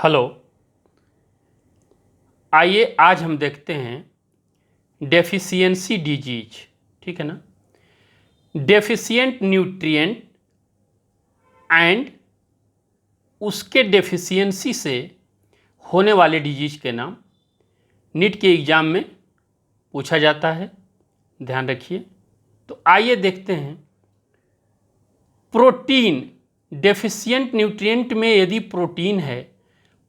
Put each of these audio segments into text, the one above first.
Hello. आइए आज हम देखते हैं डेफिशिएंसी डिजीज। ठीक है ना। डेफिशिएंट न्यूट्रिएंट एंड उसके डेफिशिएंसी से होने वाले डिजीज के नाम नीट के एग्ज़ाम में पूछा जाता है, ध्यान रखिए। तो आइए देखते हैं प्रोटीन। डेफिशिएंट न्यूट्रिएंट में यदि प्रोटीन है,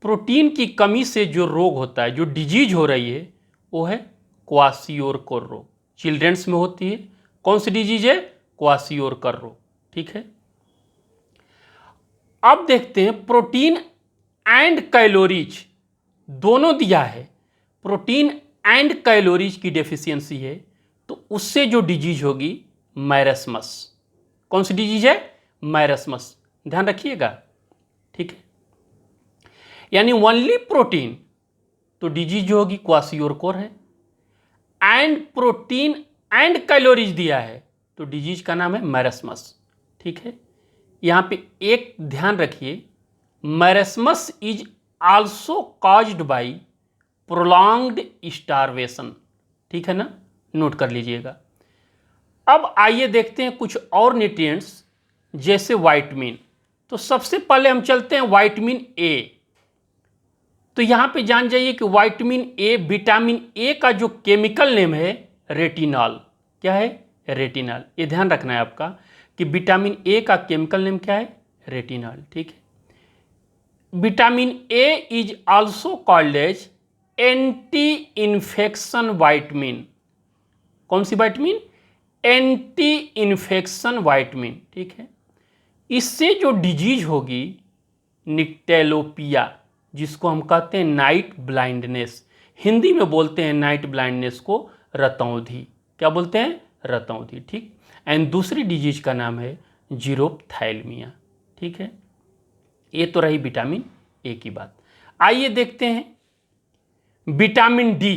प्रोटीन की कमी से जो रोग होता है, जो डिजीज हो रही है, वो है क्वाशियोरकर रोग। चिल्ड्रंस में होती है। कौन सी डिजीज है? क्वाशियोरकर रोग। ठीक है। अब देखते हैं प्रोटीन एंड कैलोरीज दोनों दिया है। प्रोटीन एंड कैलोरीज की डेफिशिएंसी है तो उससे जो डिजीज होगी मैरस्मस। कौन सी डिजीज है? मैरस्मस। ध्यान रखिएगा। ठीक है। यानी ओनली प्रोटीन तो डिजीज जो होगी क्वाशियोरकर है, एंड प्रोटीन एंड कैलोरीज दिया है तो डिजीज का नाम है मैरस्मस। ठीक है। यहां पे एक ध्यान रखिए, marasmus is also caused by prolonged starvation. ठीक है ना, नोट कर लीजिएगा। अब आइए देखते हैं कुछ और न्यूट्रिएंट्स जैसे वाइटमिन। तो सबसे पहले हम चलते हैं वाइटमिन ए। तो यहां पे जान जाइए कि वाइटमिन ए, विटामिन ए का जो केमिकल नेम है रेटिनॉल। क्या है? रेटिनॉल। ये ध्यान रखना है आपका कि विटामिन ए का केमिकल नेम क्या है? रेटिनॉल। ठीक है। Vitamin A is also called as anti infection vitamin. कौन सी वाइटमिन? Anti infection vitamin. ठीक है। इससे जो डिजीज होगी निक्टेलोपिया, जिसको हम कहते हैं नाइट ब्लाइंडनेस, हिंदी में बोलते हैं नाइट ब्लाइंडनेस को रतौंधी। क्या बोलते हैं? रतौंधी। ठीक। एंड दूसरी डिजीज का नाम है जीरोप्थैल्मिया। ठीक है। ये तो रही विटामिन ए की बात। आइए देखते हैं विटामिन डी।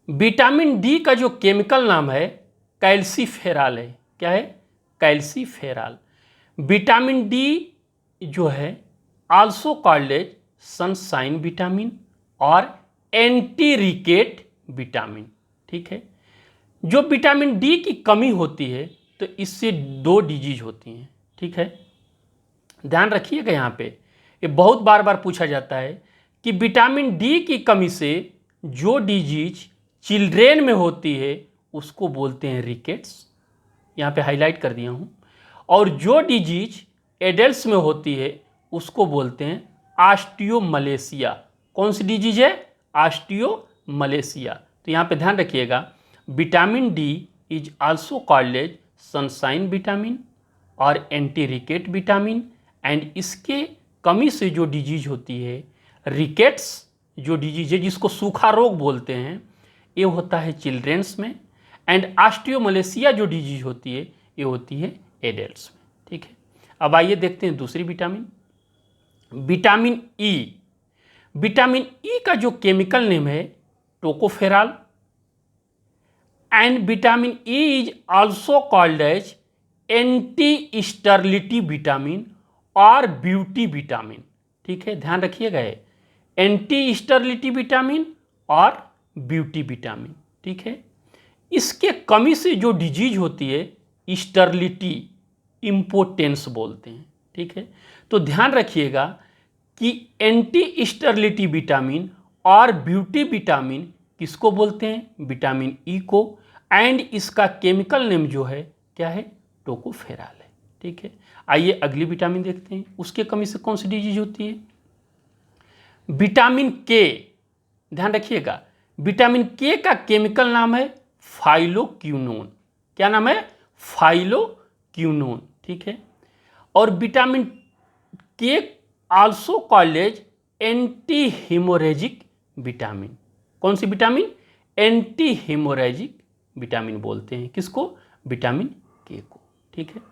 विटामिन डी का जो केमिकल नाम है कैल्सीफेराल है। क्या है? कैल्सीफेराल। विटामिन डी जो है also called as sunshine vitamin और एंटी रिकेट विटामिन। ठीक है। जो विटामिन डी की कमी होती है तो इससे दो डिजीज होती हैं। ठीक है। ध्यान रखिएगा, यहाँ पे ये बहुत बार बार पूछा जाता है कि विटामिन डी की कमी से जो डिजीज चिल्ड्रेन में होती है उसको बोलते हैं रिकेट्स। यहाँ पे हाईलाइट कर दिया हूँ। और जो डिजीज एडल्ट्स में होती है उसको बोलते हैं ऑस्टियोमलेशिया। कौन सी डिजीज है? ऑस्टियोमलेशिया। तो यहाँ पे ध्यान रखिएगा, vitamin D is also called as sunshine vitamin और एंटी रिकेट विटामिन। एंड इसके कमी से जो डिजीज होती है रिकेट्स, जो डिजीज है जिसको सूखा रोग बोलते हैं, ये होता है चिल्ड्रेंस में। एंड ऑस्टियोमलेशिया जो डिजीज होती है ये होती है एडल्ट्स में। ठीक है। अब आइए देखते हैं दूसरी vitamin, vitamin E. Vitamin E का जो केमिकल नेम है tocopherol. And vitamin E is also called as anti sterility vitamin और ब्यूटी विटामिन। ठीक है। ध्यान रखिएगा, एंटी स्टरलिटी विटामिन और ब्यूटी विटामिन। ठीक है। इसके कमी से जो डिजीज होती है स्टरलिटी, इम्पोटेंस बोलते हैं। ठीक है। तो ध्यान रखिएगा कि एंटी स्टरलिटी विटामिन और ब्यूटी विटामिन किसको बोलते हैं? विटामिन ई को। एंड इसका केमिकल नेम जो है क्या है? टोकोफेराल है। ठीक है। आइए अगली विटामिन देखते हैं, उसके कमी से कौन सी डिजीज होती है? विटामिन के। ध्यान रखिएगा, विटामिन के का केमिकल नाम है फाइलोक्विनोन। क्या नाम है? फाइलोक्विनोन। ठीक है। और vitamin K also called as anti hemorrhagic vitamin. कौन सी विटामिन? एंटी हेमोरेजिक विटामिन बोलते हैं किसको? विटामिन के को। ठीक है।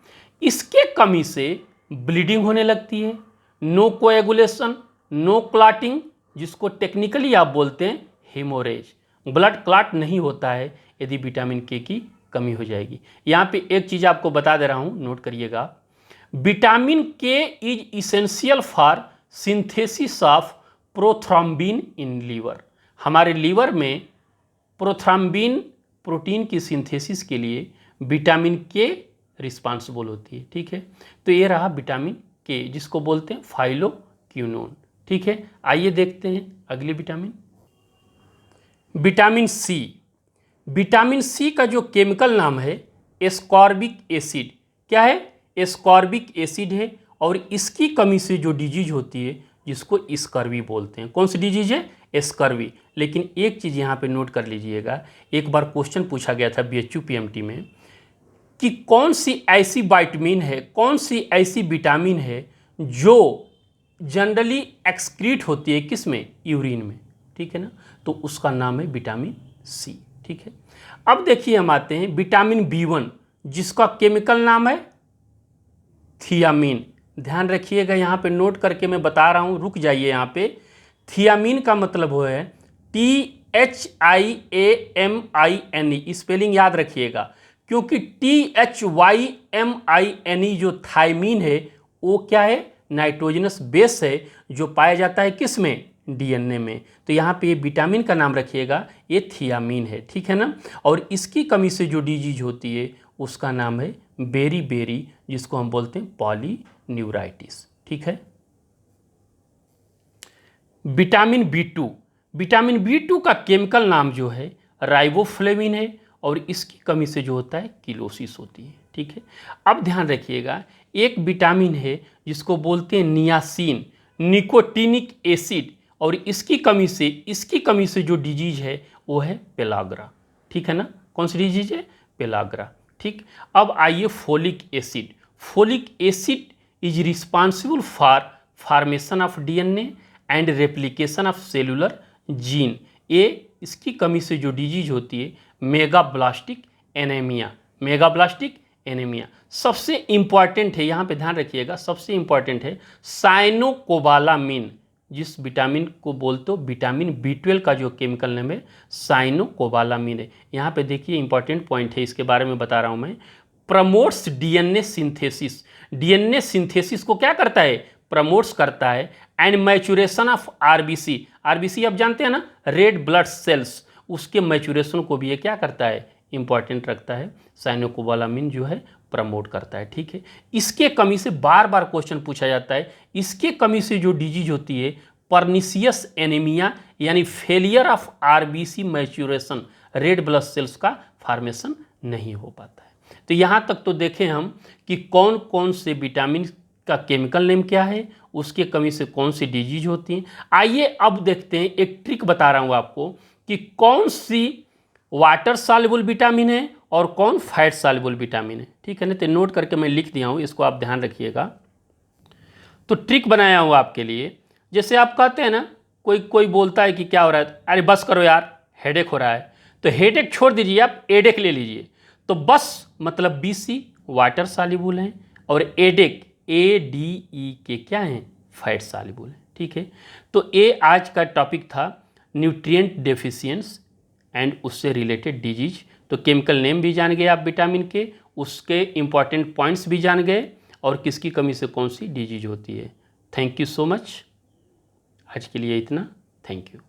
इसके कमी से ब्लीडिंग होने लगती है, नो कोएगुलेशन, नो क्लॉटिंग, जिसको टेक्निकली आप बोलते हैं हेमोरेज। ब्लड क्लॉट नहीं होता है यदि विटामिन के की कमी हो जाएगी। यहाँ पे एक चीज़ आपको बता दे रहा हूँ, नोट करिएगा। Vitamin K is essential for synthesis of prothrombin in liver. हमारे लीवर में प्रोथ्रोम्बिन प्रोटीन की सिंथेसिस के लिए विटामिन के रिस्पांसिबल होती है। ठीक है, तो ये रहा विटामिन के, जिसको बोलते हैं फाइलोक्विनोन। ठीक है, आइए देखते हैं अगली vitamin, vitamin C. Vitamin C का जो केमिकल नाम है एस्कॉर्बिक एसिड। क्या है? एस्कॉर्बिक एसिड है, और इसकी कमी से जो डिजीज होती है जिसको स्कर्वी बोलते हैं। कौन सी डिजीज है? स्कर्वी। लेकिन एक चीज़ यहाँ पे नोट कर लीजिएगा, एक बार क्वेश्चन पूछा गया था BHU PMT में कि कौन सी ऐसी विटामिन है, कौन सी ऐसी विटामिन है जो जनरली एक्सक्रीट होती है किस में? यूरिन में। ठीक है ना, तो उसका नाम है विटामिन सी। ठीक है, अब देखिए हम आते हैं विटामिन B1, जिसका केमिकल नाम है थियामीन। ध्यान रखिएगा, यहाँ पे नोट करके मैं बता रहा हूँ, रुक जाइए यहाँ पे। थियामीन का मतलब वो है THIAMINE, स्पेलिंग याद रखिएगा, क्योंकि THYMINE जो थायमीन है वो क्या है? नाइट्रोजनस बेस है, जो पाया जाता है किस में? DNA में। तो यहाँ पे ये विटामिन का नाम रखिएगा, ये थियामीन है। ठीक है ना, और इसकी कमी से जो डिजीज होती है उसका नाम है बेरी, जिसको हम बोलते हैं पॉलीन्यूराइटिस। ठीक है, विटामिन B2। विटामिन B2 का केमिकल नाम जो है राइबोफ्लेविन है, और इसकी कमी से जो होता है किलोसिस होती है। ठीक है, अब ध्यान रखिएगा, एक विटामिन है जिसको बोलते हैं नियासिन, निकोटिनिक एसिड, और इसकी कमी से जो डिजीज है वो है पेलाग्रा। ठीक है ना, कौन सी डिजीज है? पेलाग्रा। ठीक, अब आइए folic acid. Folic acid is responsible for formation of DNA and replication of cellular gene. ये इसकी कमी से जो डिजीज होती है मेगाब्लास्टिक एनीमिया। सबसे इंपॉर्टेंट है, यहाँ पे ध्यान रखिएगा, सबसे इंपॉर्टेंट है साइनोकोबालामिन, जिस विटामिन को बोलते हो विटामिन B12 का जो केमिकल नेम है साइनोकोबालामिन है। यहाँ पे देखिए इंपॉर्टेंट पॉइंट है, इसके बारे में बता रहा हूँ मैं। Promotes DNA synthesis. DNA synthesis को क्या करता है? प्रमोट्स करता है। एंड मैचुरेशन ऑफ RBC आप जानते हैं ना, रेड ब्लड सेल्स, उसके मैचुरेशन को भी ये क्या करता है? इंपॉर्टेंट रखता है। साइनोकोबालामिन जो है प्रमोट करता है। ठीक है, इसके कमी से बार बार क्वेश्चन पूछा जाता है, इसके कमी से जो डिजीज होती है पर्निशियस एनीमिया, यानी failure of RBC maturation, red blood cells का फॉर्मेशन नहीं हो पाता है। तो यहाँ तक तो देखें हम कि कौन कौन से विटामिन का केमिकल नेम क्या है, उसके कमी से कौन सी डिजीज होती हैं। आइए अब देखते हैं, एक ट्रिक बता रहा हूँ आपको कि कौन सी वाटर सॉल्युबल विटामिन है और कौन फैट सॉल्युबल विटामिन है। ठीक है ना, तो नोट करके मैं लिख दिया हूँ, इसको आप ध्यान रखिएगा। तो ट्रिक बनाया हूँ आपके लिए, जैसे आप कहते हैं ना, कोई बोलता है कि क्या हो रहा है, अरे बस करो यार हेडेक हो रहा है, तो हेडेक छोड़ दीजिए, आप एडेक ले लीजिए। तो बस मतलब BC वाटर सॉल्युबल हैं, और एडेक ADE क्या हैं? फैट सॉल्युबल है। ठीक है, तो ये आज का टॉपिक था न्यूट्रिएंट डेफिशिएंसी एंड उससे रिलेटेड डिजीज। तो केमिकल नेम भी जान गए आप विटामिन के, उसके इंपॉर्टेंट पॉइंट्स भी जान गए, और किसकी कमी से कौन सी डिजीज होती है। थैंक यू सो मच, आज के लिए इतना। Thank you.